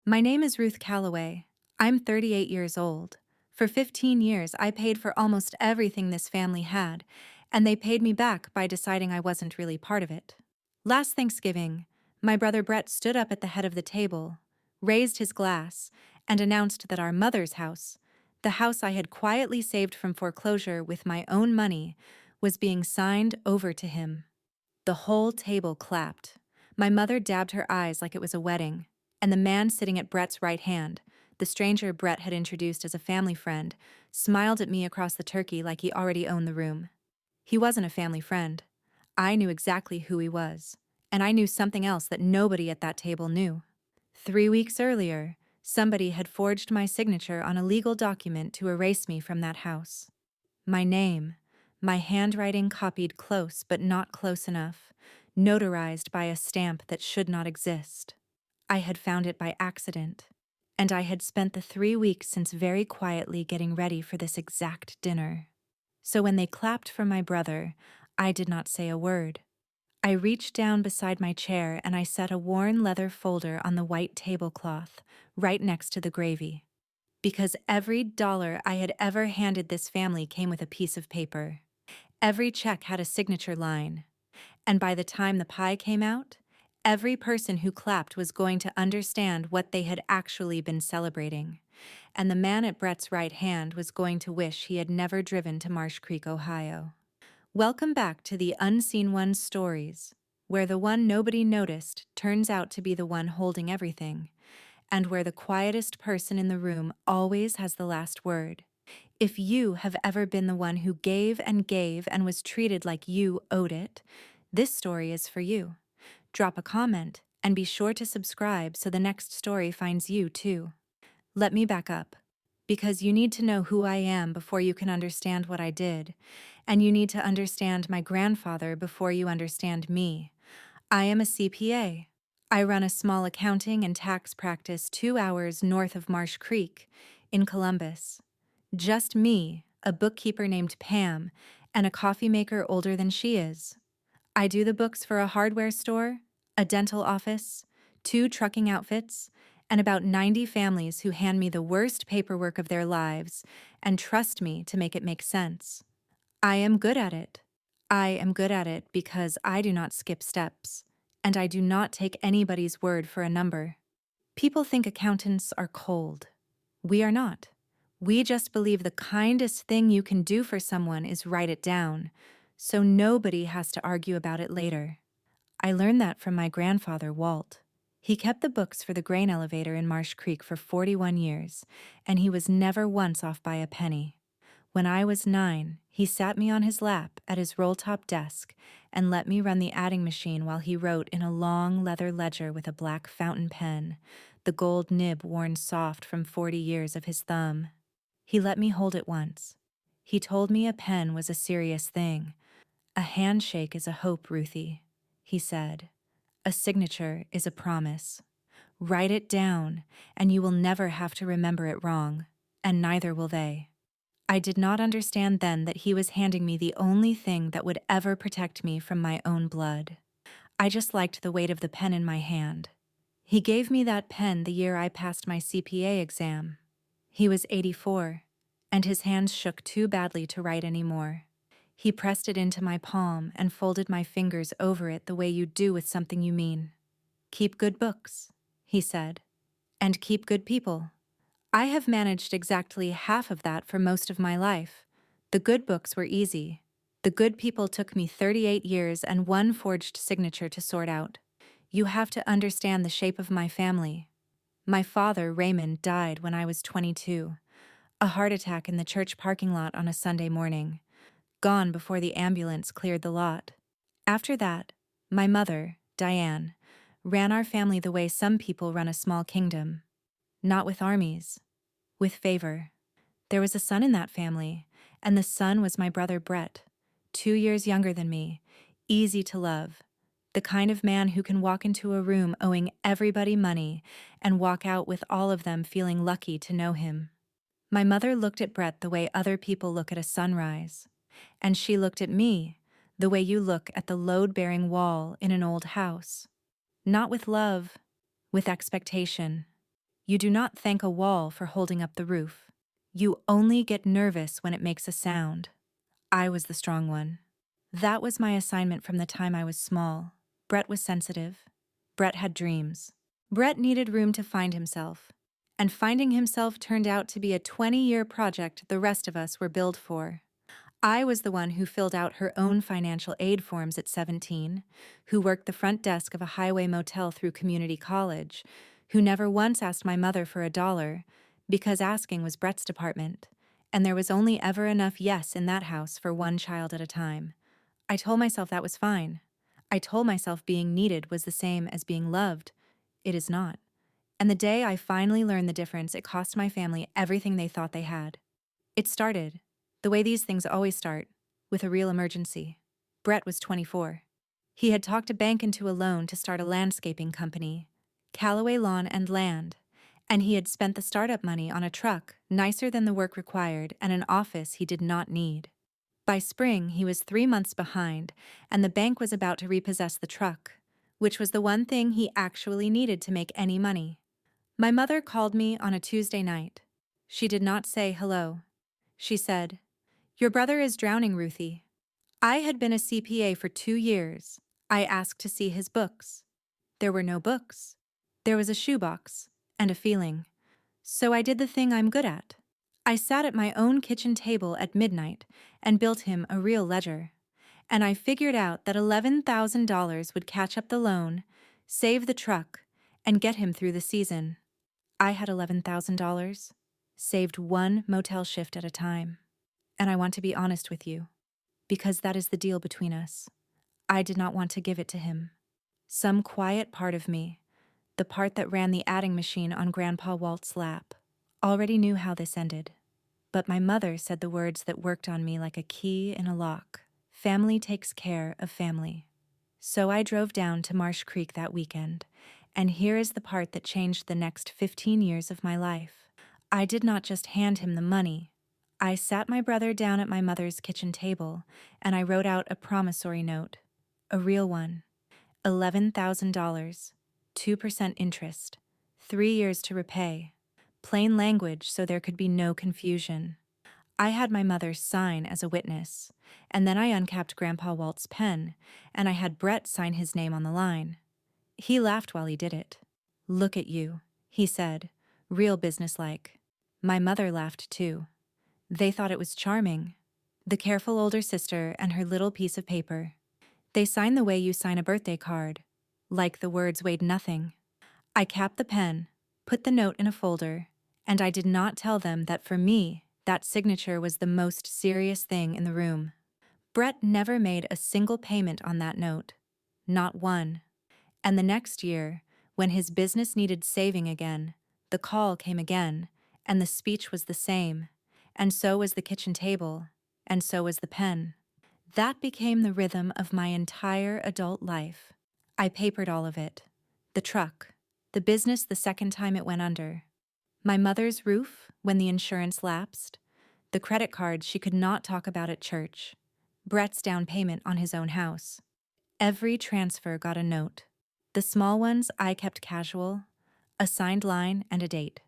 My name is Ruth Calloway. I'm 38 years old. For 15 years, I paid for almost everything this family had, and they paid me back by deciding I wasn't really part of it. Last Thanksgiving, my brother Brett stood up at the head of the table, raised his glass, and announced that our mother's house, the house I had quietly saved from foreclosure with my own money, was being signed over to him. The whole table clapped. My mother dabbed her eyes like it was a wedding, and the man sitting at Brett's right hand, the stranger Brett had introduced as a family friend, smiled at me across the turkey like he already owned the room. He wasn't a family friend. I knew exactly who he was, and I knew something else that nobody at that table knew. 3 weeks earlier, somebody had forged my signature on a legal document to erase me from that house. My name, my handwriting copied close but not close enough, notarized by a stamp that should not exist. I had found it by accident, and I had spent the 3 weeks since very quietly getting ready for this exact dinner. So when they clapped for my brother, I did not say a word. I reached down beside my chair and I set a worn leather folder on the white tablecloth, right next to the gravy. Because every dollar I had ever handed this family came with a piece of paper. Every check had a signature line. And by the time the pie came out, every person who clapped was going to understand what they had actually been celebrating. And the man at Brett's right hand was going to wish he had never driven to Marsh Creek, Ohio. Welcome back to the Unseen Ones stories, where the one nobody noticed turns out to be the one holding everything, and where the quietest person in the room always has the last word. If you have ever been the one who gave and was treated like you owed it, this story is for you. Drop a comment and be sure to subscribe so the next story finds you too. Let me back up, because you need to know who I am before you can understand what I did, and you need to understand my grandfather before you understand me. I am a CPA. I run a small accounting and tax practice 2 hours north of Marsh Creek in Columbus. Just me, a bookkeeper named Pam, and a coffee maker older than she is. I do the books for a hardware store, a dental office, 2 trucking outfits, and about 90 families who hand me the worst paperwork of their lives and trust me to make it make sense. I am good at it. I am good at it because I do not skip steps, and I do not take anybody's word for a number. People think accountants are cold. We are not. We just believe the kindest thing you can do for someone is write it down, so nobody has to argue about it later. I learned that from my grandfather, Walt. He kept the books for the grain elevator in Marsh Creek for 41 years, and he was never once off by a penny. When I was 9, he sat me on his lap at his roll-top desk and let me run the adding machine while he wrote in a long leather ledger with a black fountain pen, the gold nib worn soft from 40 years of his thumb. He let me hold it once. He told me a pen was a serious thing. A handshake is a hope, Ruthie, he said. A signature is a promise. Write it down, and you will never have to remember it wrong, and neither will they. I did not understand then that he was handing me the only thing that would ever protect me from my own blood. I just liked the weight of the pen in my hand. He gave me that pen the year I passed my CPA exam. He was 84, and his hands shook too badly to write anymore. He pressed it into my palm and folded my fingers over it the way you do with something you mean. Keep good books, he said, and keep good people. I have managed exactly half of that for most of my life. The good books were easy. The good people took me 38 years and 1 forged signature to sort out. You have to understand the shape of my family. My father, Raymond, died when I was 22. A heart attack in the church parking lot on a Sunday morning. Gone before the ambulance cleared the lot. After that, my mother, Diane, ran our family the way some people run a small kingdom. Not with armies, with favor. There was a son in that family, and the son was my brother Brett, 2 years younger than me, easy to love, the kind of man who can walk into a room owing everybody money and walk out with all of them feeling lucky to know him. My mother looked at Brett the way other people look at a sunrise, and she looked at me the way you look at the load-bearing wall in an old house. Not with love, with expectation. You do not thank a wall for holding up the roof. You only get nervous when it makes a sound. I was the strong one. That was my assignment from the time I was small. Brett was sensitive. Brett had dreams. Brett needed room to find himself. And finding himself turned out to be a 20-year project the rest of us were billed for. I was the one who filled out her own financial aid forms at 17, who worked the front desk of a highway motel through community college, who never once asked my mother for $1, because asking was Brett's department, and there was only ever enough yes in that house for one child at a time. I told myself that was fine. I told myself being needed was the same as being loved. It is not. And the day I finally learned the difference, it cost my family everything they thought they had. It started, the way these things always start, with a real emergency. Brett was 24. He had talked a bank into a loan to start a landscaping company, Calloway Lawn and Land, and he had spent the startup money on a truck nicer than the work required and an office he did not need. By spring, he was 3 months behind, and the bank was about to repossess the truck, which was the one thing he actually needed to make any money. My mother called me on a Tuesday night. She did not say hello. She said, "Your brother is drowning, Ruthie." I had been a CPA for 2 years. I asked to see his books. There were no books. There was a shoebox and a feeling. So I did the thing I'm good at. I sat at my own kitchen table at midnight and built him a real ledger. And I figured out that $11,000 would catch up the loan, save the truck, and get him through the season. I had $11,000, saved one motel shift at a time. And I want to be honest with you, because that is the deal between us. I did not want to give it to him. Some quiet part of me, the part that ran the adding machine on Grandpa Walt's lap, already knew how this ended. But my mother said the words that worked on me like a key in a lock. Family takes care of family. So I drove down to Marsh Creek that weekend, and here is the part that changed the next 15 years of my life. I did not just hand him the money. I sat my brother down at my mother's kitchen table, and I wrote out a promissory note, a real one. $11,000, 2% interest, 3 years to repay. Plain language so there could be no confusion. I had my mother sign as a witness, and then I uncapped Grandpa Walt's pen, and I had Brett sign his name on the line. He laughed while he did it. "Look at you," he said, real businesslike. My mother laughed too. They thought it was charming. The careful older sister and her little piece of paper. They signed the way you sign a birthday card, like the words weighed nothing. I capped the pen, put the note in a folder, and I did not tell them that for me, that signature was the most serious thing in the room. Brett never made a single payment on that note. Not one. And the next year, when his business needed saving again, the call came again, and the speech was the same, and so was the kitchen table, and so was the pen. That became the rhythm of my entire adult life. I papered all of it. The truck, the business the second time it went under, my mother's roof when the insurance lapsed, the credit card she could not talk about at church, Brett's down payment on his own house. Every transfer got a note. The small ones I kept casual, a signed line and a date.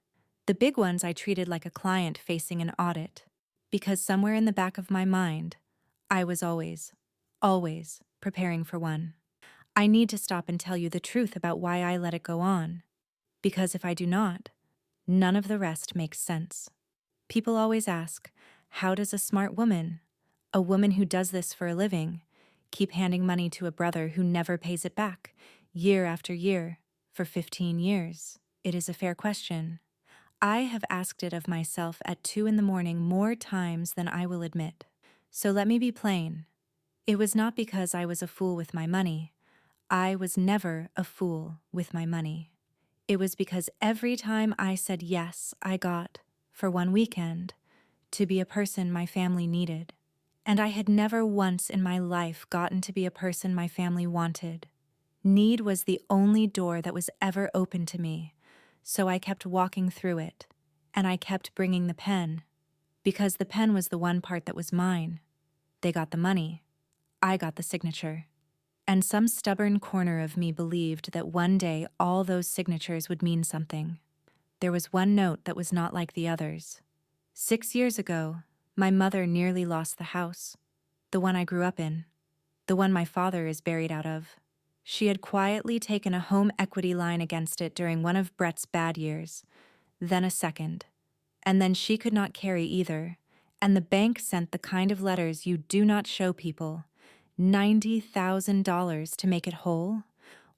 The big ones I treated like a client facing an audit, because somewhere in the back of my mind, I was always preparing for one. I need to stop and tell you the truth about why I let it go on, because if I do not, none of the rest makes sense. People always ask, how does a smart woman, a woman who does this for a living, keep handing money to a brother who never pays it back, year after year, for 15 years? It is a fair question. I have asked it of myself at 2 in the morning more times than I will admit. So let me be plain. It was not because I was a fool with my money. I was never a fool with my money. It was because every time I said yes, I got, for one weekend, to be a person my family needed. And I had never once in my life gotten to be a person my family wanted. Need was the only door that was ever open to me, so I kept walking through it, and I kept bringing the pen, because the pen was the one part that was mine. They got the money. I got the signature. And some stubborn corner of me believed that one day all those signatures would mean something. there was one note that was not like the others. 6 years ago, my mother nearly lost the house, the one I grew up in, the one my father is buried out of. She had quietly taken a home equity line against it during one of Brett's bad years, then a second. And then she could not carry either, and the bank sent the kind of letters you do not show people, $90,000 to make it whole,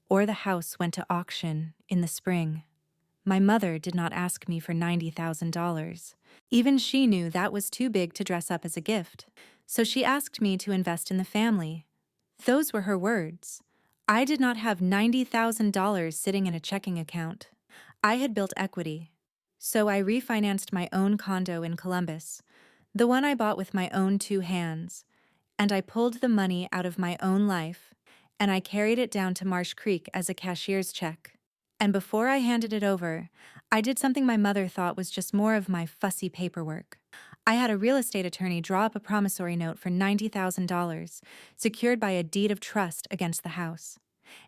or the house went to auction in the spring. My mother did not ask me for $90,000. Even she knew that was too big to dress up as a gift. So she asked me to invest in the family. Those were her words. I did not have $90,000 sitting in a checking account. I had built equity. So I refinanced my own condo in Columbus, the one I bought with my own 2 hands, and I pulled the money out of my own life, and I carried it down to Marsh Creek as a cashier's check. And before I handed it over, I did something my mother thought was just more of my fussy paperwork. I had a real estate attorney draw up a promissory note for $90,000, secured by a deed of trust against the house.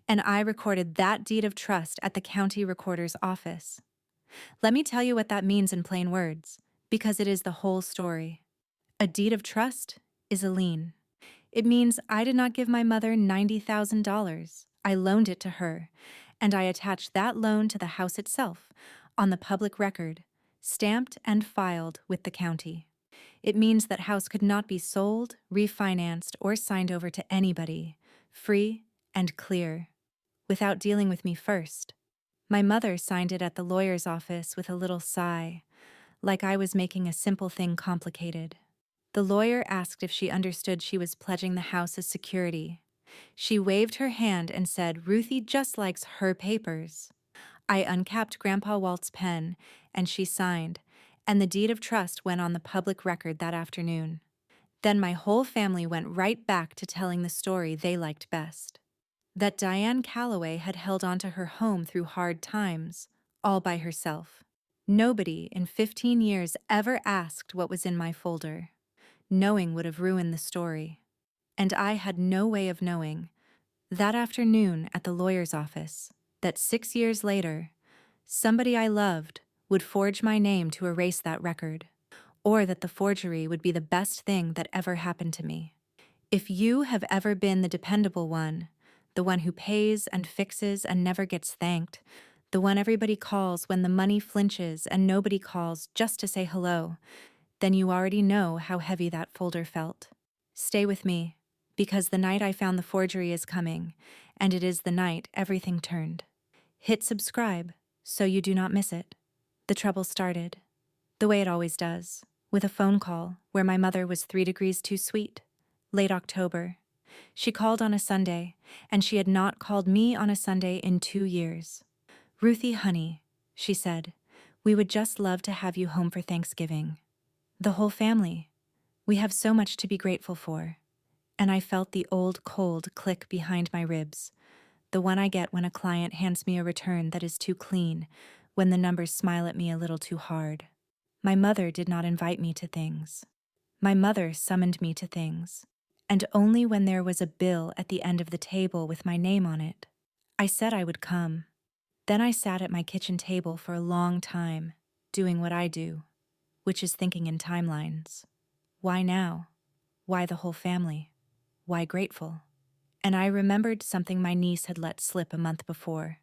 And I recorded that deed of trust at the county recorder's office. Let me tell you what that means in plain words, because it is the whole story. A deed of trust is a lien. It means I did not give my mother $90,000. I loaned it to her, and I attached that loan to the house itself, on the public record, stamped and filed with the county. It means that house could not be sold, refinanced, or signed over to anybody, free and clear, without dealing with me first. My mother signed it at the lawyer's office with a little sigh, like I was making a simple thing complicated. The lawyer asked if she understood she was pledging the house as security. She waved her hand and said Ruthie just likes her papers. I uncapped Grandpa Walt's pen, and she signed, and the deed of trust went on the public record that afternoon. Then my whole family went right back to telling the story they liked best. That Diane Calloway had held onto her home through hard times, all by herself. Nobody in 15 years ever asked what was in my folder. Knowing would have ruined the story. And I had no way of knowing, that afternoon at the lawyer's office, that 6 years later, somebody I loved would forge my name to erase that record, or that the forgery would be the best thing that ever happened to me. If you have ever been the dependable one, the one who pays and fixes and never gets thanked, the one everybody calls when the money flinches and nobody calls just to say hello, then you already know how heavy that folder felt. Stay with me, because the night I found the forgery is coming, and it is the night everything turned. Hit subscribe so you do not miss it. The trouble started, the way it always does, with a phone call where my mother was 3 degrees too sweet. Late October. She called on a Sunday, and she had not called me on a Sunday in 2 years. Ruthie, honey, she said, we would just love to have you home for Thanksgiving. The whole family. We have so much to be grateful for. And I felt the old cold click behind my ribs, the one I get when a client hands me a return that is too clean, when the numbers smile at me a little too hard. My mother did not invite me to things. My mother summoned me to things, and only when there was a bill at the end of the table with my name on it. I said I would come. Then I sat at my kitchen table for a long time, doing what I do, which is thinking in timelines. Why now? Why the whole family? Why grateful? And I remembered something my niece had let slip a month before.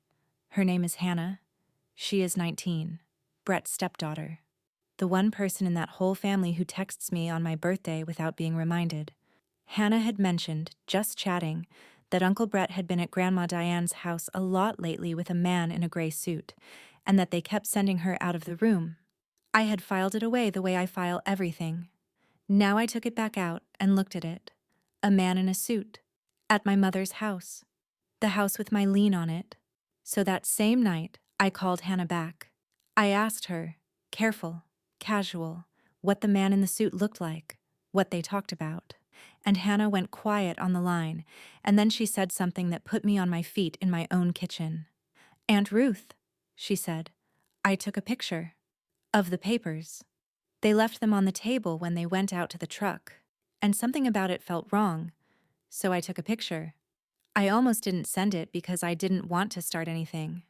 Her name is Hannah. She is 19, Brett's stepdaughter. The one person in that whole family who texts me on my birthday without being reminded. Hannah had mentioned, just chatting, that Uncle Brett had been at Grandma Diane's house a lot lately with a man in a gray suit, and that they kept sending her out of the room. I had filed it away the way I file everything. Now I took it back out and looked at it. A man in a suit. At my mother's house. The house with my lien on it. So that same night, I called Hannah back. I asked her, careful, casual, what the man in the suit looked like, what they talked about. And Hannah went quiet on the line, and then she said something that put me on my feet in my own kitchen. Aunt Ruth, she said, I took a picture. Of the papers. They left them on the table when they went out to the truck, and something about it felt wrong, so I took a picture. I almost didn't send it because I didn't want to start anything.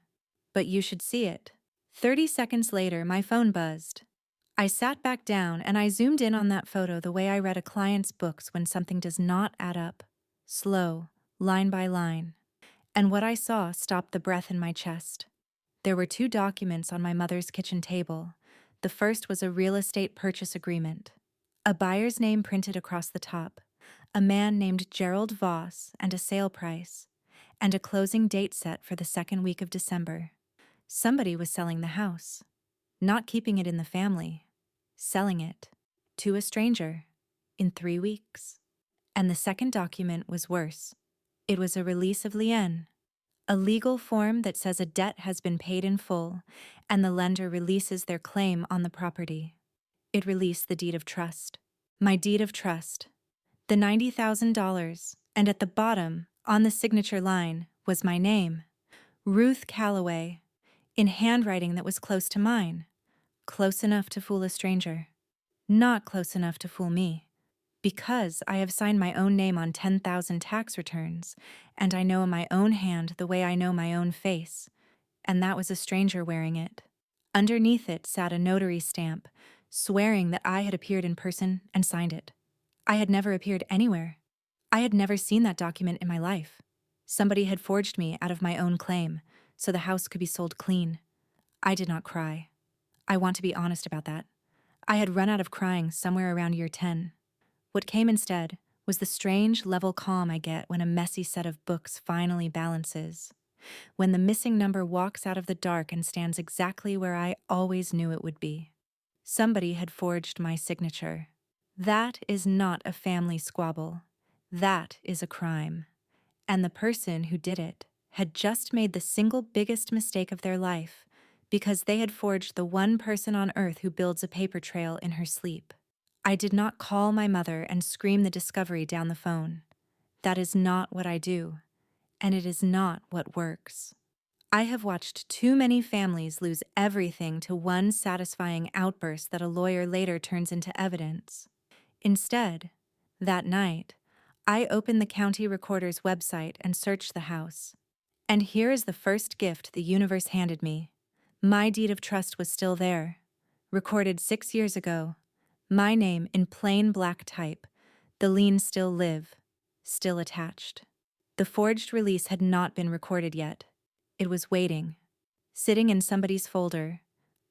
But you should see it. 30 seconds later, my phone buzzed. I sat back down and I zoomed in on that photo the way I read a client's books when something does not add up. Slow, line by line. And what I saw stopped the breath in my chest. There were two documents on my mother's kitchen table. The first was a real estate purchase agreement. A buyer's name printed across the top, a man named Gerald Voss, and a sale price, and a closing date set for the second week of December. Somebody was selling the house, not keeping it in the family, selling it to a stranger in 3 weeks. And the second document was worse. It was a release of lien, a legal form that says a debt has been paid in full and the lender releases their claim on the property. It released the deed of trust. My deed of trust. The $90,000, and at the bottom, on the signature line, was my name, Ruth Calloway, in handwriting that was close to mine. Close enough to fool a stranger. Not close enough to fool me. Because I have signed my own name on 10,000 tax returns, and I know my own hand the way I know my own face, and that was a stranger wearing it. Underneath it sat a notary stamp, swearing that I had appeared in person and signed it. I had never appeared anywhere. I had never seen that document in my life. Somebody had forged me out of my own claim, so the house could be sold clean. I did not cry. I want to be honest about that. I had run out of crying somewhere around year 10. What came instead was the strange level calm I get when a messy set of books finally balances. When the missing number walks out of the dark and stands exactly where I always knew it would be. Somebody had forged my signature. That is not a family squabble. That is a crime. And the person who did it had just made the single biggest mistake of their life because they had forged the one person on earth who builds a paper trail in her sleep. I did not call my mother and scream the discovery down the phone. That is not what I do, and it is not what works. I have watched too many families lose everything to one satisfying outburst that a lawyer later turns into evidence. Instead, that night, I opened the county recorder's website and searched the house. And here is the first gift the universe handed me. My deed of trust was still there, recorded 6 years ago. My name in plain black type, the liens still live, still attached. The forged release had not been recorded yet. It was waiting, sitting in somebody's folder,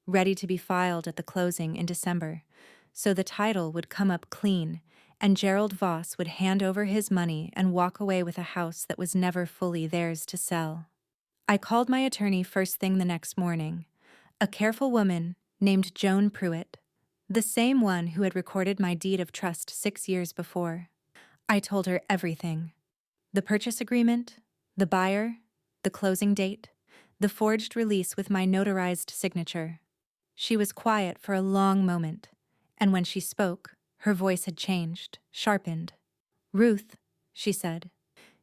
ready to be filed at the closing in December, so the title would come up clean and Gerald Voss would hand over his money and walk away with a house that was never fully theirs to sell. I called my attorney first thing the next morning, a careful woman named Joan Pruitt, the same one who had recorded my deed of trust 6 years before. I told her everything. The purchase agreement, the buyer, the closing date, the forged release with my notarized signature. She was quiet for a long moment, and when she spoke, her voice had changed, sharpened. "Ruth," she said,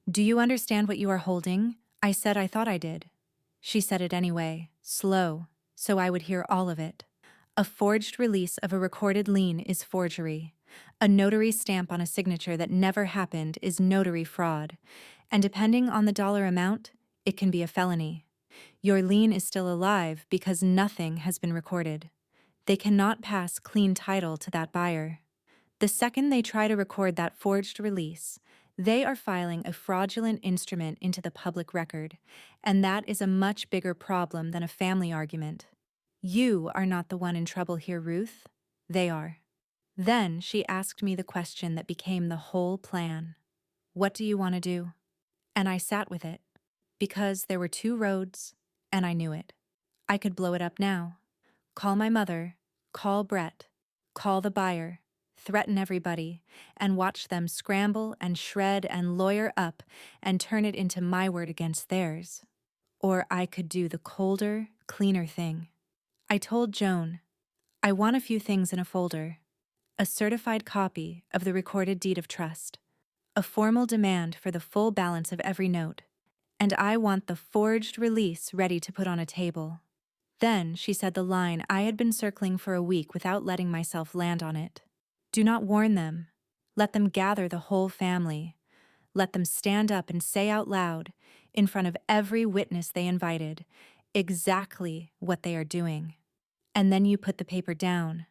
"do you understand what you are holding?" I said I thought I did. She said it anyway, slow, so I would hear all of it. A forged release of a recorded lien is forgery. A notary stamp on a signature that never happened is notary fraud. And depending on the dollar amount, it can be a felony. Your lien is still alive because nothing has been recorded. They cannot pass clean title to that buyer. The second they try to record that forged release, they are filing a fraudulent instrument into the public record, and that is a much bigger problem than a family argument. You are not the one in trouble here, Ruth. They are. Then she asked me the question that became the whole plan. What do you want to do? And I sat with it, because there were 2 roads, and I knew it. I could blow it up now. Call my mother, call Brett, call the buyer, threaten everybody, and watch them scramble and shred and lawyer up and turn it into my word against theirs. Or I could do the colder, cleaner thing. I told Joan, I want a few things in a folder. A certified copy of the recorded deed of trust, a formal demand for the full balance of every note, and I want the forged release ready to put on a table. Then she said the line I had been circling for a week without letting myself land on it. Do not warn them. Let them gather the whole family. Let them stand up and say out loud, in front of every witness they invited, exactly what they are doing. And then you put the paper down.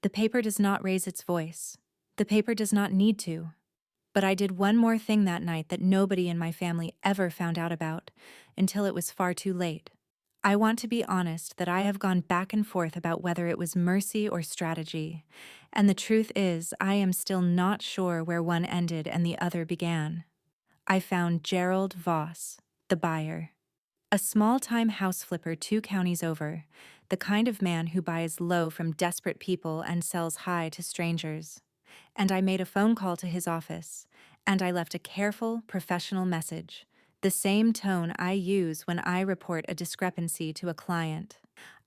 The paper does not raise its voice. The paper does not need to. But I did one more thing that night that nobody in my family ever found out about, until it was far too late. I want to be honest that I have gone back and forth about whether it was mercy or strategy, and the truth is I am still not sure where one ended and the other began. I found Gerald Voss, the buyer. A small-time house flipper 2 counties over, the kind of man who buys low from desperate people and sells high to strangers. And I made a phone call to his office, and I left a careful, professional message, the same tone I use when I report a discrepancy to a client.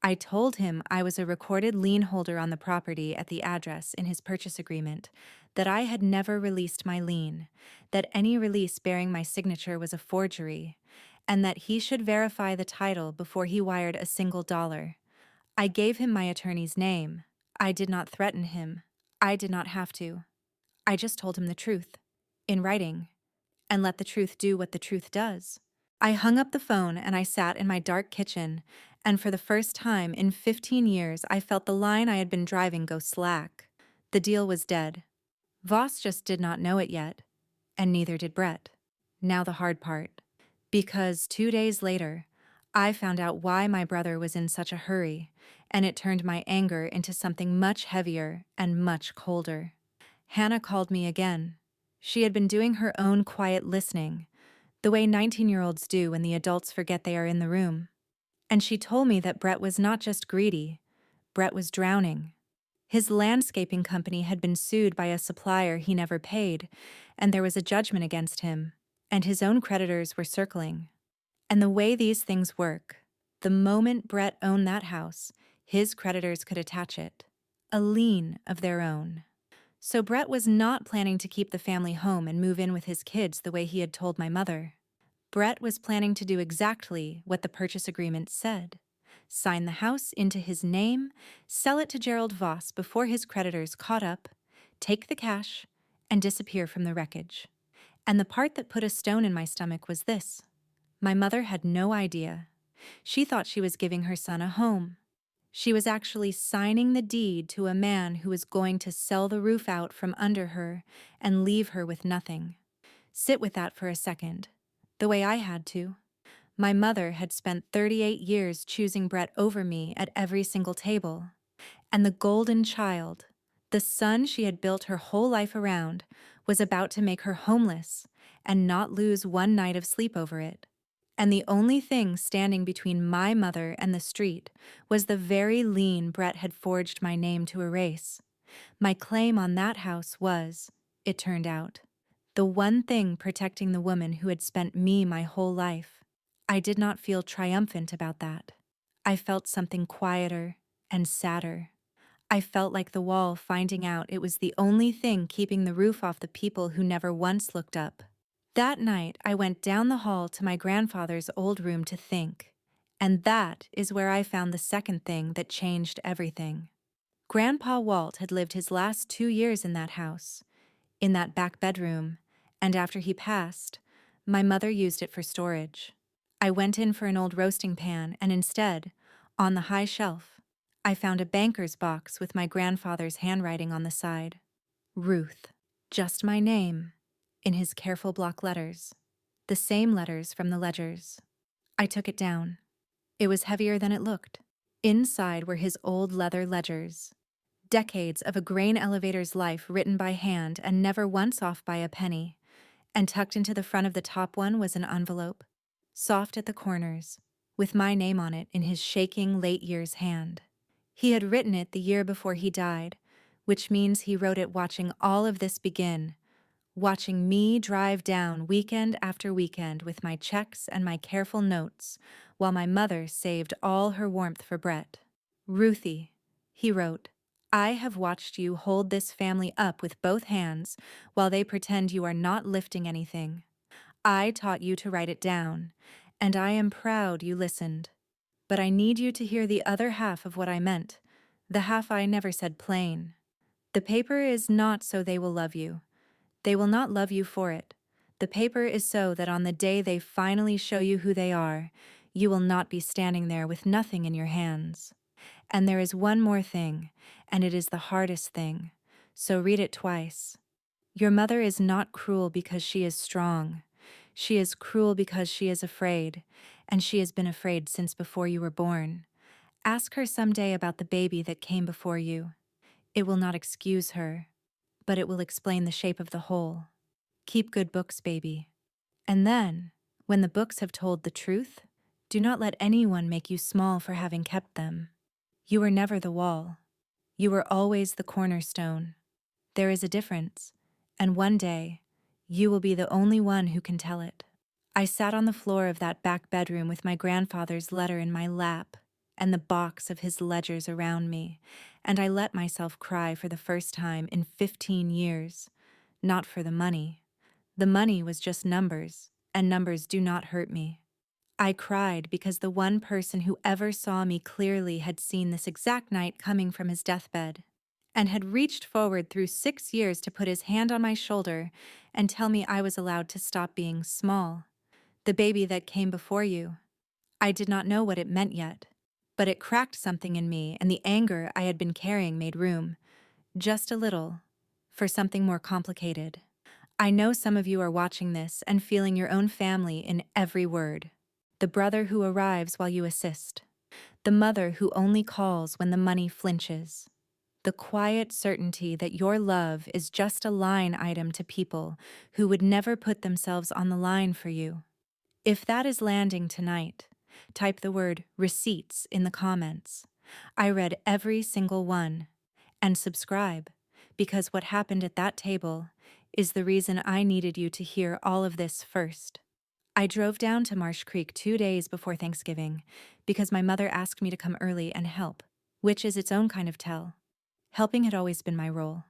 I told him I was a recorded lien holder on the property at the address in his purchase agreement, that I had never released my lien, that any release bearing my signature was a forgery, and that he should verify the title before he wired a single dollar. I gave him my attorney's name. I did not threaten him. I did not have to. I just told him the truth, in writing, and let the truth do what the truth does. I hung up the phone and I sat in my dark kitchen, and for the first time in 15 years I felt the line I had been driving go slack. The deal was dead. Voss just did not know it yet, and neither did Brett. Now the hard part. Because 2 days later, I found out why my brother was in such a hurry, and it turned my anger into something much heavier and much colder. Hannah called me again. She had been doing her own quiet listening, the way 19-year-olds do when the adults forget they are in the room. And she told me that Brett was not just greedy, Brett was drowning. His landscaping company had been sued by a supplier he never paid, and there was a judgment against him, and his own creditors were circling. And the way these things work, the moment Brett owned that house, his creditors could attach it, a lien of their own. So Brett was not planning to keep the family home and move in with his kids the way he had told my mother. Brett was planning to do exactly what the purchase agreement said: sign the house into his name, sell it to Gerald Voss before his creditors caught up, take the cash, and disappear from the wreckage. And the part that put a stone in my stomach was this: my mother had no idea. She thought she was giving her son a home. She was actually signing the deed to a man who was going to sell the roof out from under her and leave her with nothing. Sit with that for a second. The way I had to. My mother had spent 38 years choosing Brett over me at every single table. And the golden child, the son she had built her whole life around, was about to make her homeless and not lose one night of sleep over it. And the only thing standing between my mother and the street was the very lien Brett had forged my name to erase. My claim on that house was, it turned out, the one thing protecting the woman who had spent me my whole life. I did not feel triumphant about that. I felt something quieter and sadder. I felt like the wall finding out it was the only thing keeping the roof off the people who never once looked up. That night, I went down the hall to my grandfather's old room to think, and that is where I found the second thing that changed everything. Grandpa Walt had lived his last 2 years in that house, in that back bedroom, and after he passed, my mother used it for storage. I went in for an old roasting pan, and instead, on the high shelf, I found a banker's box with my grandfather's handwriting on the side. Ruth. Just my name, in his careful block letters, the same letters from the ledgers. I took it down. It was heavier than it looked. Inside were his old leather ledgers. Decades of a grain elevator's life written by hand and never once off by a penny. And tucked into the front of the top one was an envelope, soft at the corners, with my name on it in his shaking late years hand. He had written it the year before he died, which means he wrote it watching all of this begin, watching me drive down weekend after weekend with my checks and my careful notes, while my mother saved all her warmth for Brett. Ruthie, he wrote, I have watched you hold this family up with both hands while they pretend you are not lifting anything. I taught you to write it down, and I am proud you listened. But I need you to hear the other half of what I meant, the half I never said plain. The paper is not so they will love you. They will not love you for it. The paper is so that on the day they finally show you who they are, You will not be standing there with nothing in your hands. And there is one more thing, and it is the hardest thing. So read it twice. Your mother is not cruel because she is strong. She is cruel because she is afraid, and she has been afraid since before you were born. Ask her someday about the baby that came before you. It will not excuse her, but it will explain the shape of the whole. Keep good books, baby. And then, when the books have told the truth, do not let anyone make you small for having kept them. You were never the wall. You were always the cornerstone. There is a difference, and one day, you will be the only one who can tell it. I sat on the floor of that back bedroom with my grandfather's letter in my lap and the box of his ledgers around me, and I let myself cry for the first time in 15 years. Not for the money. The money was just numbers, and numbers do not hurt me. I cried because the one person who ever saw me clearly had seen this exact night coming from his deathbed, and had reached forward through 6 years to put his hand on my shoulder and tell me I was allowed to stop being small. The baby that came before you. I did not know what it meant yet, but it cracked something in me, and the anger I had been carrying made room, just a little, for something more complicated. I know some of you are watching this and feeling your own family in every word. The brother who arrives while you assist. The mother who only calls when the money flinches. The quiet certainty that your love is just a line item to people who would never put themselves on the line for you. If that is landing tonight, type the word receipts in the comments. I read every single one. And subscribe, because what happened at that table is the reason I needed you to hear all of this first. I drove down to Marsh Creek 2 days before Thanksgiving because my mother asked me to come early and help, which is its own kind of tell. Helping had always been my role.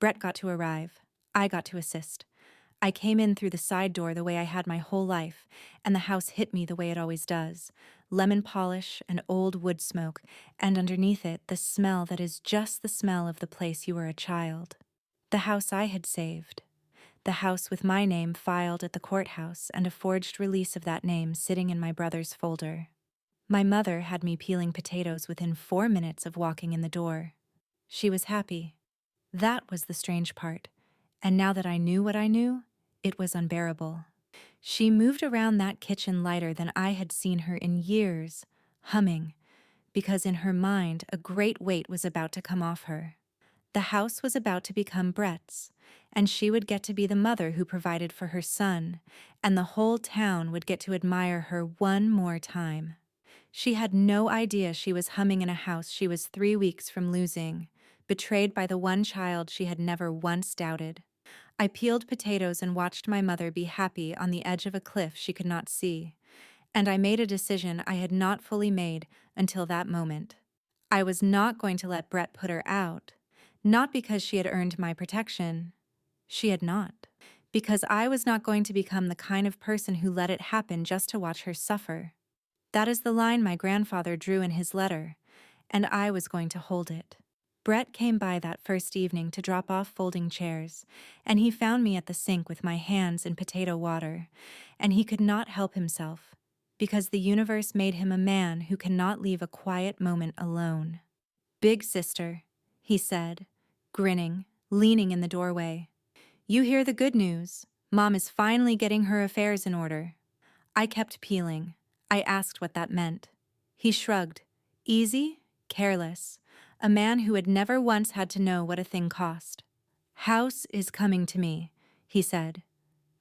Brett got to arrive. I got to assist. I came in through the side door the way I had my whole life, and the house hit me the way it always does. Lemon polish and old wood smoke, and underneath it the smell that is just the smell of the place you were a child. The house I had saved. The house with my name filed at the courthouse and a forged release of that name sitting in my brother's folder. My mother had me peeling potatoes within 4 minutes of walking in the door. She was happy. That was the strange part, and now that I knew what I knew, it was unbearable. She moved around that kitchen lighter than I had seen her in years, humming, because in her mind a great weight was about to come off her. The house was about to become Brett's, and she would get to be the mother who provided for her son, and the whole town would get to admire her one more time. She had no idea she was humming in a house she was 3 weeks from losing, betrayed by the one child she had never once doubted. I peeled potatoes and watched my mother be happy on the edge of a cliff she could not see, and I made a decision I had not fully made until that moment. I was not going to let Brett put her out, not because she had earned my protection. She had not. Because I was not going to become the kind of person who let it happen just to watch her suffer. That is the line my grandfather drew in his letter, and I was going to hold it. Brett came by that first evening to drop off folding chairs, and he found me at the sink with my hands in potato water, and he could not help himself, because the universe made him a man who cannot leave a quiet moment alone. "Big sister," he said, grinning, leaning in the doorway. "You hear the good news. Mom is finally getting her affairs in order." I kept peeling. I asked what that meant. He shrugged. Easy, careless. A man who had never once had to know what a thing cost. "House is coming to me," he said.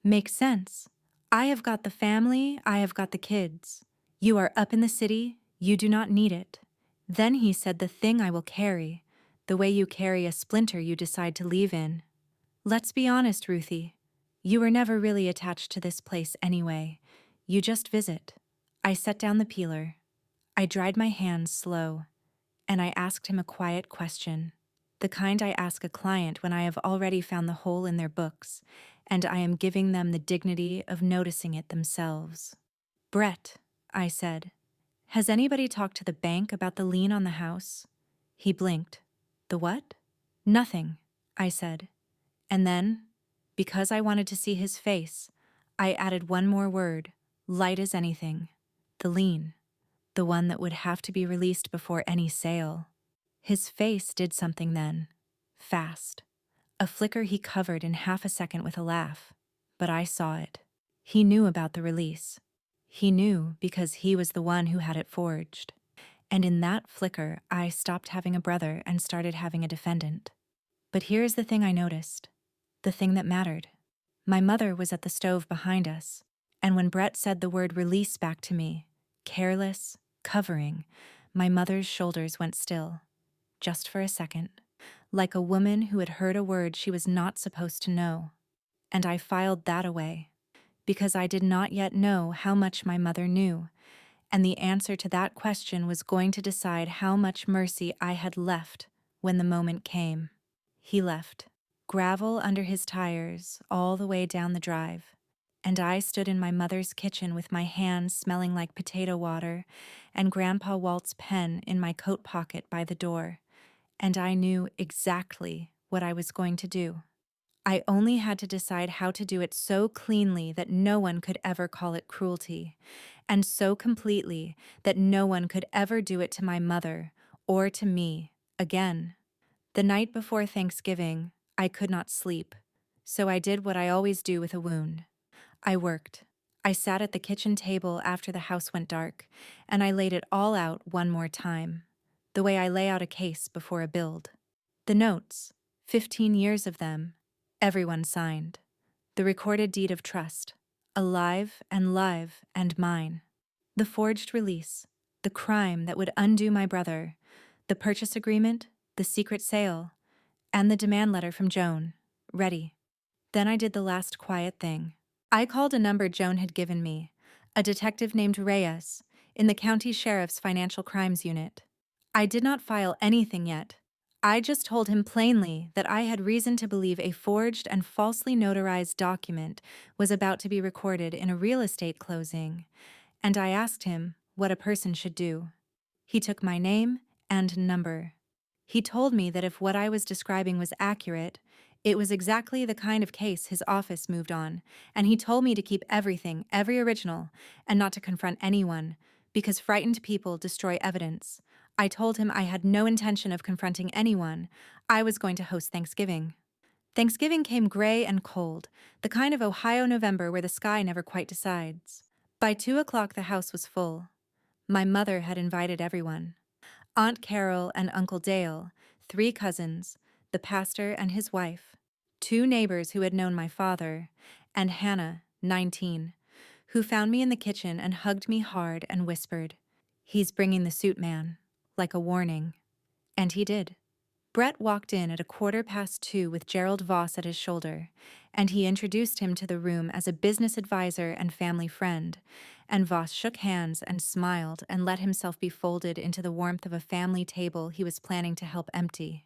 "Makes sense. I have got the family, I have got the kids. You are up in the city, you do not need it." Then he said the thing I will carry, the way you carry a splinter you decide to leave in. "Let's be honest, Ruthie. You were never really attached to this place anyway. You just visit." I set down the peeler. I dried my hands slow, and I asked him a quiet question, the kind I ask a client when I have already found the hole in their books, and I am giving them the dignity of noticing it themselves. "Brett," I said, "has anybody talked to the bank about the lien on the house?" He blinked. "The what?" "Nothing," I said. And then, because I wanted to see his face, I added one more word, light as anything. The lien. The one that would have to be released before any sale. His face did something then. Fast. A flicker he covered in half a second with a laugh. But I saw it. He knew about the release. He knew because he was the one who had it forged. And in that flicker, I stopped having a brother and started having a defendant. But here's the thing I noticed. The thing that mattered. My mother was at the stove behind us, and when Brett said the word release back to me, careless, covering, my mother's shoulders went still. Just for a second. Like a woman who had heard a word she was not supposed to know. And I filed that away, because I did not yet know how much my mother knew, and the answer to that question was going to decide how much mercy I had left when the moment came. He left, gravel under his tires all the way down the drive, and I stood in my mother's kitchen with my hands smelling like potato water and Grandpa Walt's pen in my coat pocket by the door, and I knew exactly what I was going to do. I only had to decide how to do it so cleanly that no one could ever call it cruelty, and so completely that no one could ever do it to my mother or to me again. The night before Thanksgiving, I could not sleep, so I did what I always do with a wound. I worked. I sat at the kitchen table after the house went dark, and I laid it all out one more time, the way I lay out a case before a build. The notes, 15 years of them, everyone signed. The recorded deed of trust, alive and live and mine. The forged release, the crime that would undo my brother, the purchase agreement, the secret sale, and the demand letter from Joan, ready. Then I did the last quiet thing. I called a number Joan had given me, a detective named Reyes, in the county sheriff's financial crimes unit. I did not file anything yet. I just told him plainly that I had reason to believe a forged and falsely notarized document was about to be recorded in a real estate closing, and I asked him what a person should do. He took my name and number. He told me that if what I was describing was accurate, it was exactly the kind of case his office moved on, and he told me to keep everything, every original, and not to confront anyone, because frightened people destroy evidence. I told him I had no intention of confronting anyone. I was going to host Thanksgiving. Thanksgiving came gray and cold, the kind of Ohio November where the sky never quite decides. By 2 o'clock the house was full. My mother had invited everyone. Aunt Carol and Uncle Dale, 3 cousins, the pastor and his wife, 2 neighbors who had known my father, and Hannah, 19, who found me in the kitchen and hugged me hard and whispered, "He's bringing the suit, man," like a warning. And he did. Brett walked in at 2:15 with Gerald Voss at his shoulder, and he introduced him to the room as a business advisor and family friend, and Voss shook hands and smiled and let himself be folded into the warmth of a family table he was planning to help empty.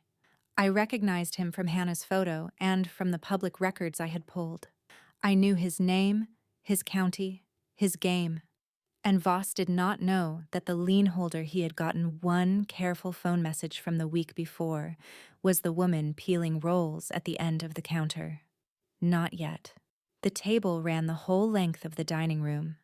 I recognized him from Hannah's photo and from the public records I had pulled. I knew his name, his county, his game. And Voss did not know that the lien holder he had gotten one careful phone message from the week before was the woman peeling rolls at the end of the counter. Not yet. The table ran the whole length of the dining room.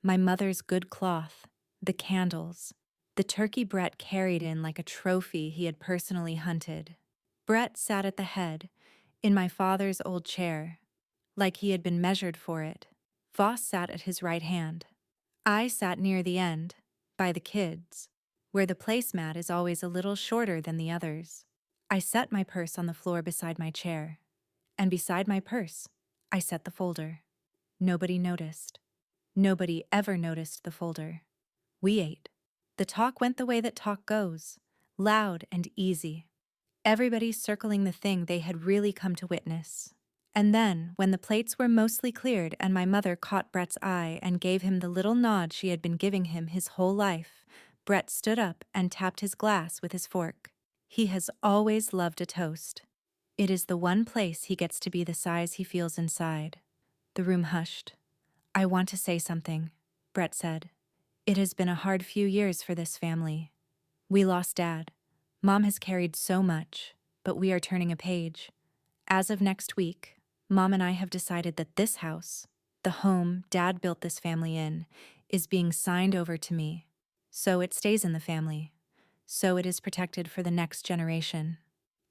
My mother's good cloth, the candles, the turkey Brett carried in like a trophy he had personally hunted. Brett sat at the head, in my father's old chair, like he had been measured for it. Voss sat at his right hand. I sat near the end, by the kids, where the placemat is always a little shorter than the others. I set my purse on the floor beside my chair, and beside my purse, I set the folder. Nobody noticed. Nobody ever noticed the folder. We ate. The talk went the way that talk goes, loud and easy. Everybody circling the thing they had really come to witness. And then, when the plates were mostly cleared and my mother caught Brett's eye and gave him the little nod she had been giving him his whole life, Brett stood up and tapped his glass with his fork. He has always loved a toast. It is the one place he gets to be the size he feels inside. The room hushed. "I want to say something," Brett said. "It has been a hard few years for this family. We lost Dad. Mom has carried so much, but we are turning a page. As of next week, Mom and I have decided that this house, the home Dad built this family in, is being signed over to me. So it stays in the family. So it is protected for the next generation.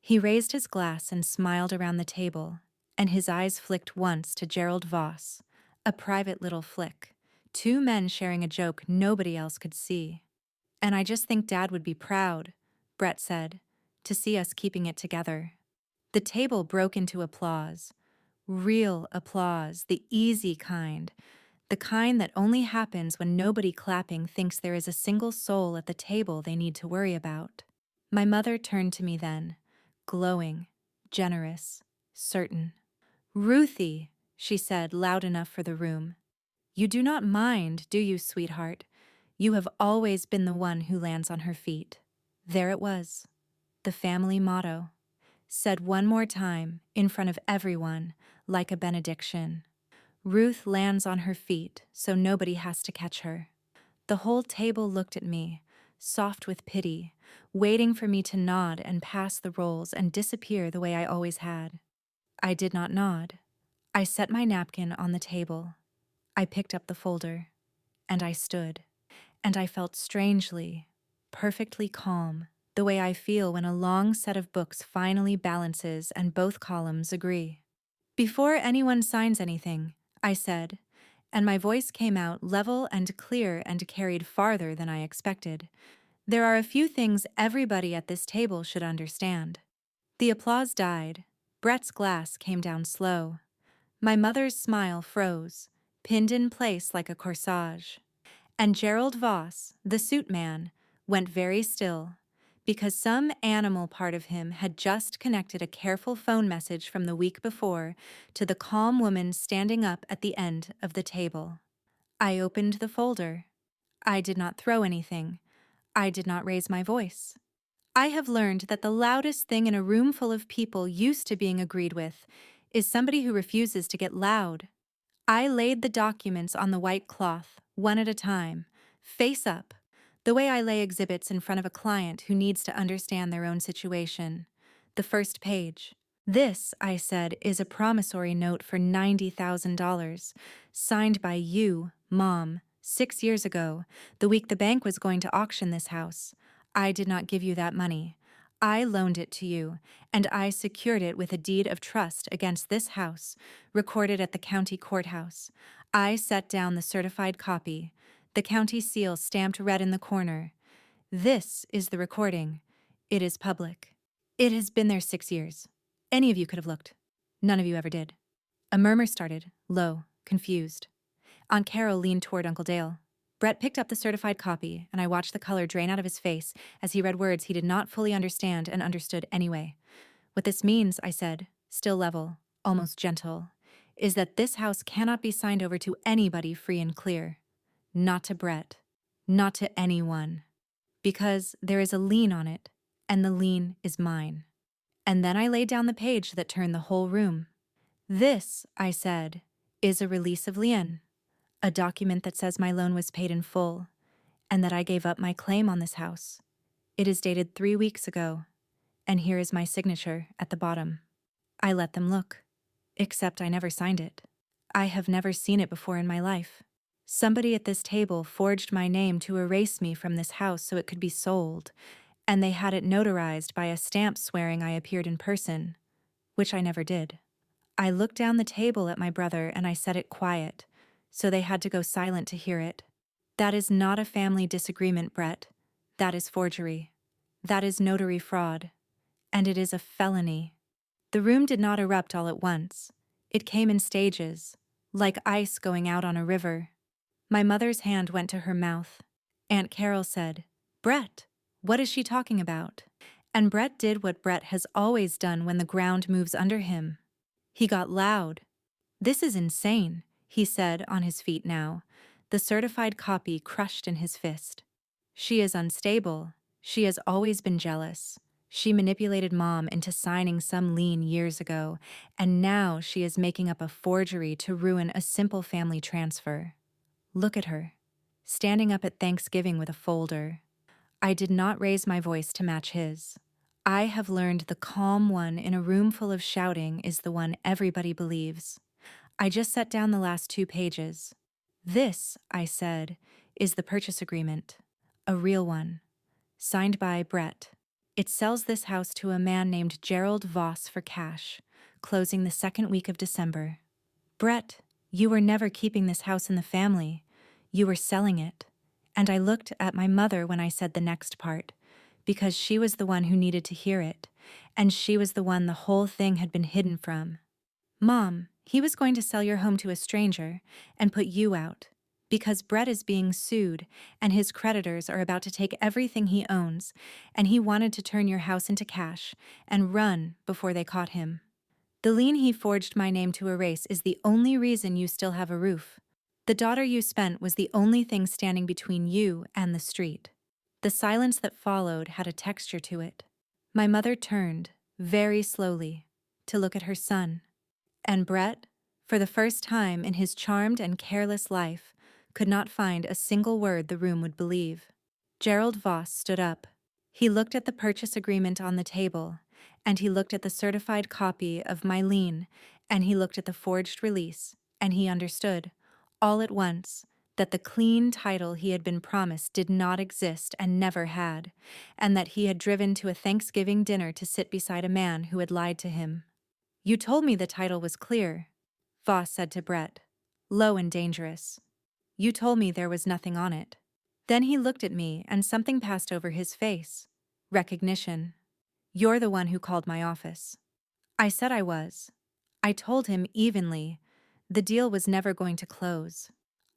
He raised his glass and smiled around the table, and his eyes flicked once to Gerald Voss, a private little flick, two men sharing a joke nobody else could see. And I just think Dad would be proud, Brett said, to see us keeping it together. The table broke into applause. Real applause, the easy kind. The kind that only happens when nobody clapping thinks there is a single soul at the table they need to worry about. My mother turned to me then, glowing, generous, certain. "Ruthie," she said loud enough for the room. "You do not mind, do you, sweetheart? You have always been the one who lands on her feet." There it was, the family motto, said one more time in front of everyone like a benediction. Ruth lands on her feet so nobody has to catch her. The whole table looked at me, soft with pity, waiting for me to nod and pass the rolls and disappear the way I always had. I did not nod. I set my napkin on the table. I picked up the folder, and I stood, and I felt strangely, perfectly calm, the way I feel when a long set of books finally balances and both columns agree. "Before anyone signs anything," I said, and my voice came out level and clear and carried farther than I expected. "There are a few things everybody at this table should understand." The applause died. Brett's glass came down slow. My mother's smile froze, pinned in place like a corsage. And Gerald Voss, the suit man, went very still, because some animal part of him had just connected a careful phone message from the week before to the calm woman standing up at the end of the table. I opened the folder. I did not throw anything. I did not raise my voice. I have learned that the loudest thing in a room full of people used to being agreed with is somebody who refuses to get loud. I laid the documents on the white cloth, one at a time, face up, the way I lay exhibits in front of a client who needs to understand their own situation. The first page. "This," I said, "is a promissory note for $90,000, signed by you, Mom, 6 years ago, the week the bank was going to auction this house. I did not give you that money. I loaned it to you, and I secured it with a deed of trust against this house, recorded at the county courthouse. I set down the certified copy, the county seal stamped red in the corner. This is the recording. It is public. It has been there 6 years. Any of you could have looked. None of you ever did." A murmur started, low, confused. Aunt Carol leaned toward Uncle Dale. Brett picked up the certified copy, and I watched the color drain out of his face as he read words he did not fully understand and understood anyway. "What this means," I said, still level, almost gentle, "is that this house cannot be signed over to anybody free and clear. Not to Brett. Not to anyone. Because there is a lien on it, and the lien is mine." And then I laid down the page that turned the whole room. "This," I said, "is a release of lien. A document that says my loan was paid in full, and that I gave up my claim on this house. It is dated 3 weeks ago, and here is my signature at the bottom." I let them look, except I never signed it. I have never seen it before in my life. Somebody at this table forged my name to erase me from this house so it could be sold, and they had it notarized by a stamp swearing I appeared in person, which I never did. I looked down the table at my brother and I said it quiet, so they had to go silent to hear it. "That is not a family disagreement, Brett. That is forgery. That is notary fraud. And it is a felony." The room did not erupt all at once. It came in stages, like ice going out on a river. My mother's hand went to her mouth. Aunt Carol said, "Brett, what is she talking about?" And Brett did what Brett has always done when the ground moves under him. He got loud. "This is insane," he said, on his feet now, the certified copy crushed in his fist. "She is unstable. She has always been jealous. She manipulated Mom into signing some lien years ago, and now she is making up a forgery to ruin a simple family transfer. Look at her, standing up at Thanksgiving with a folder." I did not raise my voice to match his. I have learned the calm one in a room full of shouting is the one everybody believes. I just set down the last 2 pages. "This," I said, is the purchase agreement. A real one. Signed by Brett. It sells this house to a man named Gerald Voss for cash, closing the second week of December. Brett, you were never keeping this house in the family. You were selling it. And I looked at my mother when I said the next part, because she was the one who needed to hear it, and she was the one the whole thing had been hidden from. Mom, he was going to sell your home to a stranger and put you out, because Brett is being sued and his creditors are about to take everything he owns, and he wanted to turn your house into cash and run before they caught him. The lien he forged my name to erase is the only reason you still have a roof. The daughter you spent was the only thing standing between you and the street. The silence that followed had a texture to it. My mother turned, very slowly, to look at her son. And Brett, for the first time in his charmed and careless life, could not find a single word the room would believe. Gerald Voss stood up. He looked at the purchase agreement on the table, and he looked at the certified copy of my lien, and he looked at the forged release, and he understood, all at once, that the clean title he had been promised did not exist and never had, and that he had driven to a Thanksgiving dinner to sit beside a man who had lied to him. You told me the title was clear, Voss said to Brett, low and dangerous. You told me there was nothing on it. Then he looked at me and something passed over his face. Recognition. You're the one who called my office. I said I was. I told him evenly, the deal was never going to close.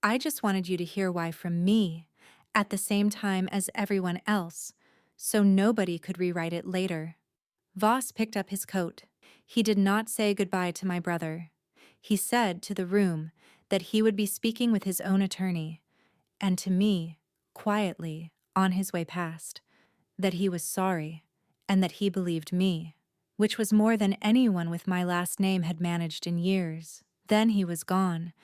I just wanted you to hear why from me, at the same time as everyone else, so nobody could rewrite it later. Voss picked up his coat. He did not say goodbye to my brother. He said to the room that he would be speaking with his own attorney, and to me, quietly, on his way past, that he was sorry, and that he believed me, which was more than anyone with my last name had managed in years. Then he was gone,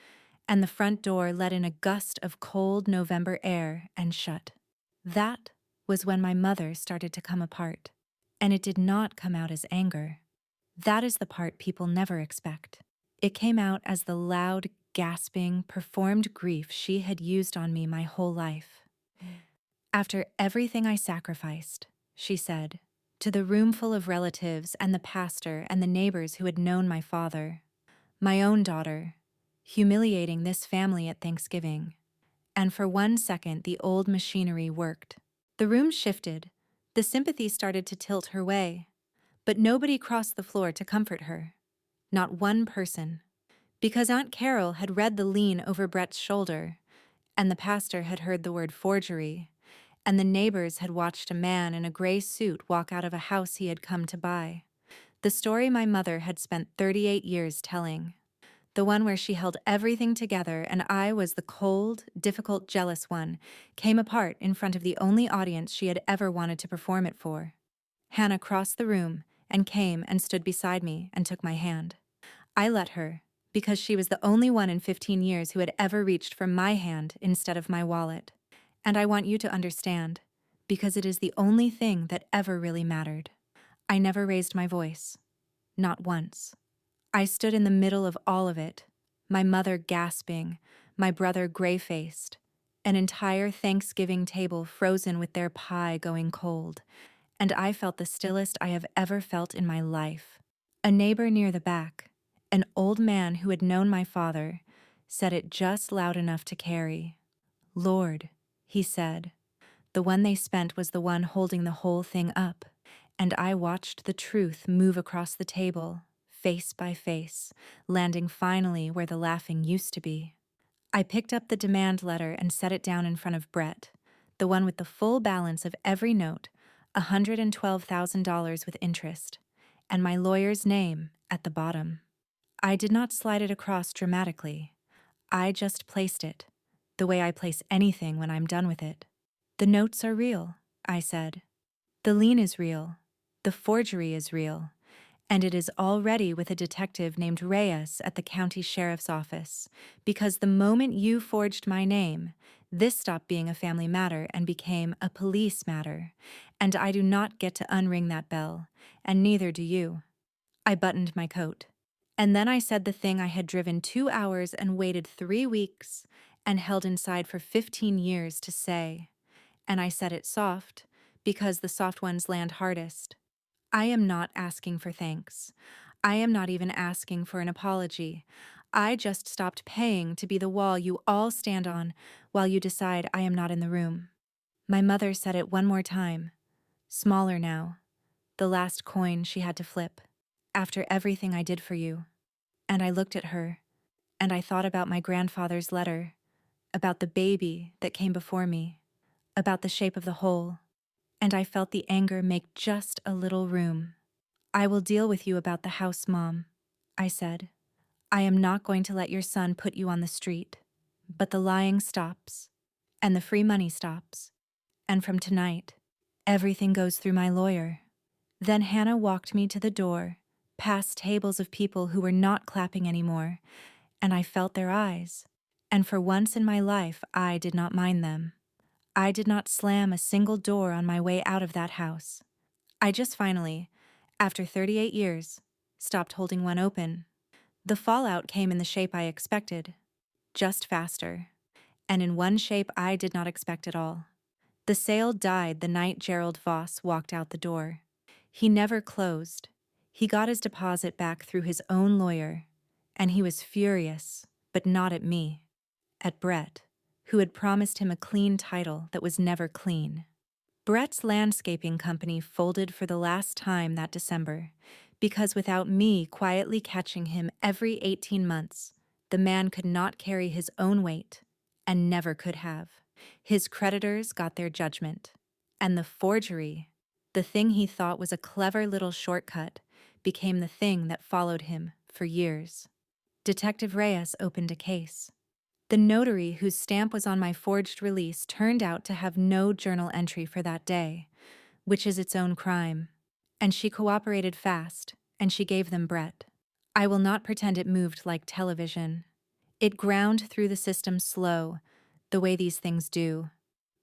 and the front door let in a gust of cold November air and shut. That was when my mother started to come apart, and it did not come out as anger. That is the part people never expect. It came out as the loud, gasping, performed grief she had used on me my whole life. After everything I sacrificed, she said, to the room full of relatives and the pastor and the neighbors who had known my father, my own daughter, humiliating this family at Thanksgiving. And for 1 second, the old machinery worked. The room shifted. The sympathy started to tilt her way. But nobody crossed the floor to comfort her. Not one person. Because Aunt Carol had read the lien over Brett's shoulder, and the pastor had heard the word forgery, and the neighbors had watched a man in a gray suit walk out of a house he had come to buy. The story my mother had spent 38 years telling. The one where she held everything together and I was the cold, difficult, jealous one, came apart in front of the only audience she had ever wanted to perform it for. Hannah crossed the room and came and stood beside me and took my hand. I let her, because she was the only one in 15 years who had ever reached for my hand instead of my wallet. And I want you to understand, because it is the only thing that ever really mattered. I never raised my voice. Not once. I stood in the middle of all of it, my mother gasping, my brother gray-faced, an entire Thanksgiving table frozen with their pie going cold, and I felt the stillest I have ever felt in my life. A neighbor near the back, an old man who had known my father, said it just loud enough to carry. Lord, he said. The one they spent was the one holding the whole thing up, and I watched the truth move across the table, face by face, landing finally where the laughing used to be. I picked up the demand letter and set it down in front of Brett, the one with the full balance of every note, $112,000 with interest, and my lawyer's name at the bottom. I did not slide it across dramatically. I just placed it, the way I place anything when I'm done with it. The notes are real, I said. The lien is real. The forgery is real. And it is already with a detective named Reyes at the county sheriff's office, because the moment you forged my name, this stopped being a family matter and became a police matter, and I do not get to unring that bell, and neither do you. I buttoned my coat. And then I said the thing I had driven 2 hours and waited 3 weeks, and held inside for 15 years to say, and I said it soft, because the soft ones land hardest. I am not asking for thanks. I am not even asking for an apology. I just stopped paying to be the wall you all stand on while you decide I am not in the room. My mother said it one more time, smaller now, the last coin she had to flip. After everything I did for you. And I looked at her, and I thought about my grandfather's letter, about the baby that came before me, about the shape of the hole, and I felt the anger make just a little room. I will deal with you about the house, Mom, I said. I am not going to let your son put you on the street. But the lying stops, and the free money stops, and from tonight, everything goes through my lawyer. Then Hannah walked me to the door, past tables of people who were not clapping anymore, and I felt their eyes. And for once in my life, I did not mind them. I did not slam a single door on my way out of that house. I just finally, after 38 years, stopped holding one open. The fallout came in the shape I expected, just faster, and in one shape I did not expect at all. The sale died the night Gerald Voss walked out the door. He never closed. He got his deposit back through his own lawyer, and he was furious, but not at me, at Brett, who had promised him a clean title that was never clean. Brett's landscaping company folded for the last time that December, because without me quietly catching him every 18 months, the man could not carry his own weight, and never could have. His creditors got their judgment, and the forgery, the thing he thought was a clever little shortcut, became the thing that followed him for years. Detective Reyes opened a case. The notary whose stamp was on my forged release turned out to have no journal entry for that day, which is its own crime. And she cooperated fast, and she gave them Brett. I will not pretend it moved like television. It ground through the system slow, the way these things do.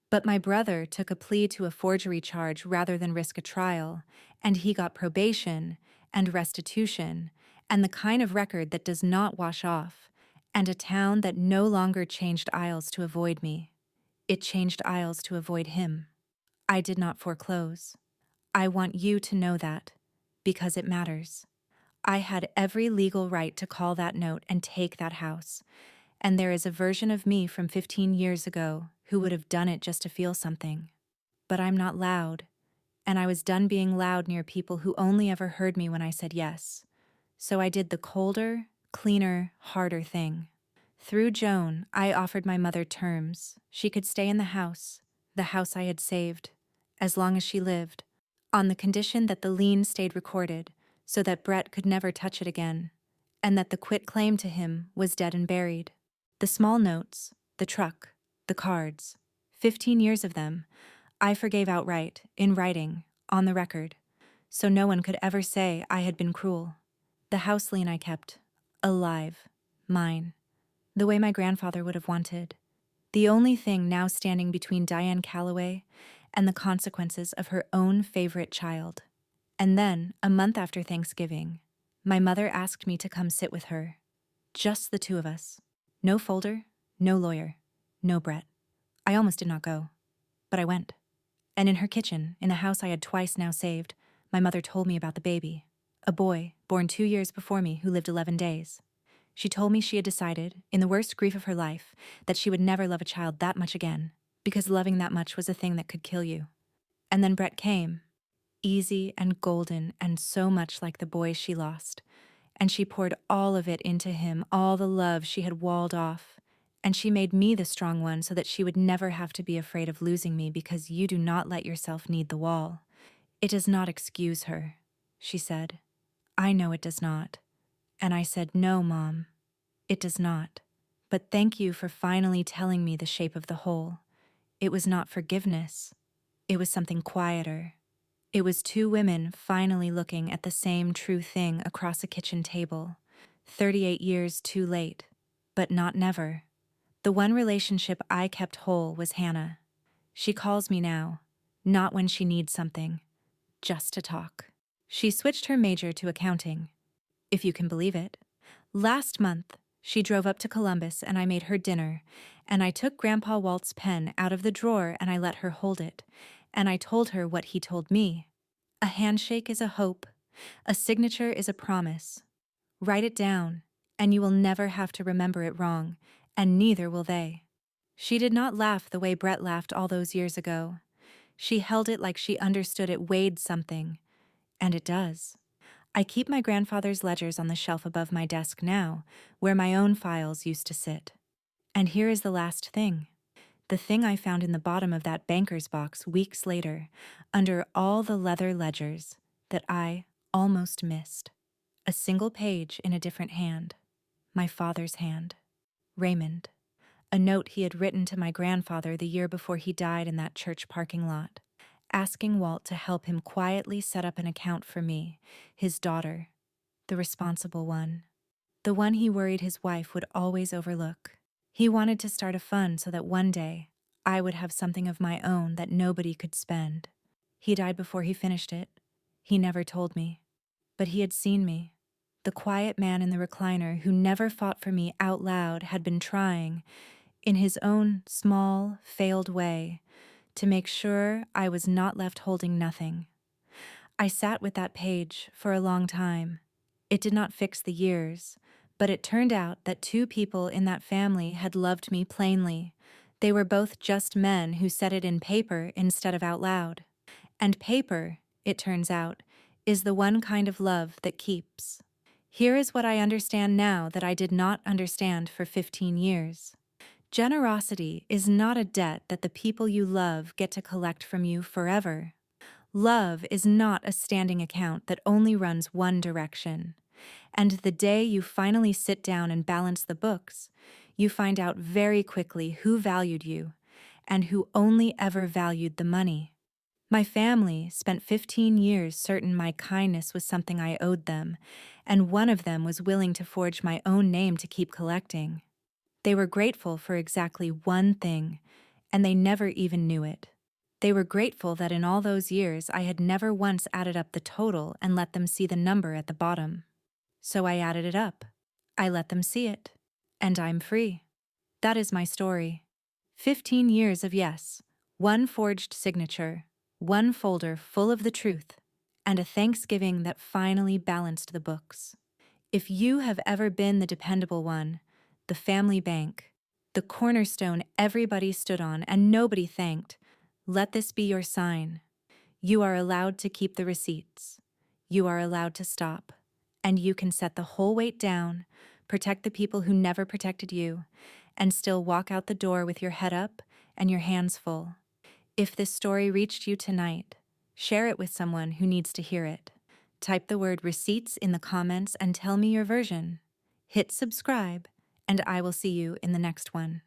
But my brother took a plea to a forgery charge rather than risk a trial, and he got probation and restitution and the kind of record that does not wash off, and a town that no longer changed aisles to avoid me. It changed aisles to avoid him. I did not foreclose. I want you to know that, because it matters. I had every legal right to call that note and take that house, and there is a version of me from 15 years ago who would have done it just to feel something. But I'm not loud, and I was done being loud near people who only ever heard me when I said yes. So I did the colder, cleaner, harder thing. Through Joan, I offered my mother terms. She could stay in the house I had saved, as long as she lived, on the condition that the lien stayed recorded, so that Brett could never touch it again, and that the quitclaim to him was dead and buried. The small notes, the truck, the cards, 15 years of them, I forgave outright, in writing, on the record, so no one could ever say I had been cruel. The house lien I kept, alive, mine, the way my grandfather would have wanted. The only thing now standing between Diane Calloway and the consequences of her own favorite child. And then, a month after Thanksgiving, my mother asked me to come sit with her. Just the two of us. No folder, no lawyer, no Brett. I almost did not go, but I went. And in her kitchen, in the house I had twice now saved, my mother told me about the baby, a boy born 2 years before me who lived 11 days. She told me she had decided, in the worst grief of her life, that she would never love a child that much again, because loving that much was a thing that could kill you. And then Brett came, easy and golden and so much like the boy she lost, and she poured all of it into him, all the love she had walled off, and she made me the strong one so that she would never have to be afraid of losing me because you do not let yourself need the wall. It does not excuse her, she said. I know it does not. And I said, no, Mom, it does not. But thank you for finally telling me the shape of the hole. It was not forgiveness. It was something quieter. It was two women finally looking at the same true thing across a kitchen table, 38 years too late, but not never. The one relationship I kept whole was Hannah. She calls me now, not when she needs something, just to talk. She switched her major to accounting, if you can believe it. Last month, She drove up to Columbus and I made her dinner, and I took Grandpa Walt's pen out of the drawer and I let her hold it, and I told her what he told me. A handshake is a hope, a signature is a promise. Write it down, and you will never have to remember it wrong, and neither will they. She did not laugh the way Brett laughed all those years ago. She held it like she understood it weighed something, and it does. I keep my grandfather's ledgers on the shelf above my desk now, where my own files used to sit. And here is the last thing. The thing I found in the bottom of that banker's box weeks later, under all the leather ledgers, that I almost missed. A single page in a different hand. My father's hand. Raymond. A note he had written to my grandfather the year before he died in that church parking lot, asking Walt to help him quietly set up an account for me, his daughter, the responsible one, the one he worried his wife would always overlook. He wanted to start a fund so that one day I would have something of my own that nobody could spend. He died before he finished it. He never told me. But he had seen me. The quiet man in the recliner who never fought for me out loud had been trying, in his own small, failed way, to make sure I was not left holding nothing. I sat with that page for a long time. It did not fix the years, but it turned out that two people in that family had loved me plainly. They were both just men who said it in paper instead of out loud. And paper, it turns out, is the one kind of love that keeps. Here is what I understand now that I did not understand for 15 years. Generosity is not a debt that the people you love get to collect from you forever. Love is not a standing account that only runs one direction. And the day you finally sit down and balance the books, you find out very quickly who valued you and who only ever valued the money. My family spent 15 years certain my kindness was something I owed them, and one of them was willing to forge my own name to keep collecting. They were grateful for exactly one thing, and they never even knew it. They were grateful that in all those years I had never once added up the total and let them see the number at the bottom. So I added it up. I let them see it. And I'm free. That is my story. 15 years of yes, one forged signature, one folder full of the truth, and a Thanksgiving that finally balanced the books. If you have ever been the dependable one, the family bank, the cornerstone everybody stood on and nobody thanked, let this be your sign. You are allowed to keep the receipts. You are allowed to stop. And you can set the whole weight down, protect the people who never protected you, and still walk out the door with your head up and your hands full. If this story reached you tonight, share it with someone who needs to hear it. Type the word receipts in the comments and tell me your version. Hit subscribe, and I will see you in the next one.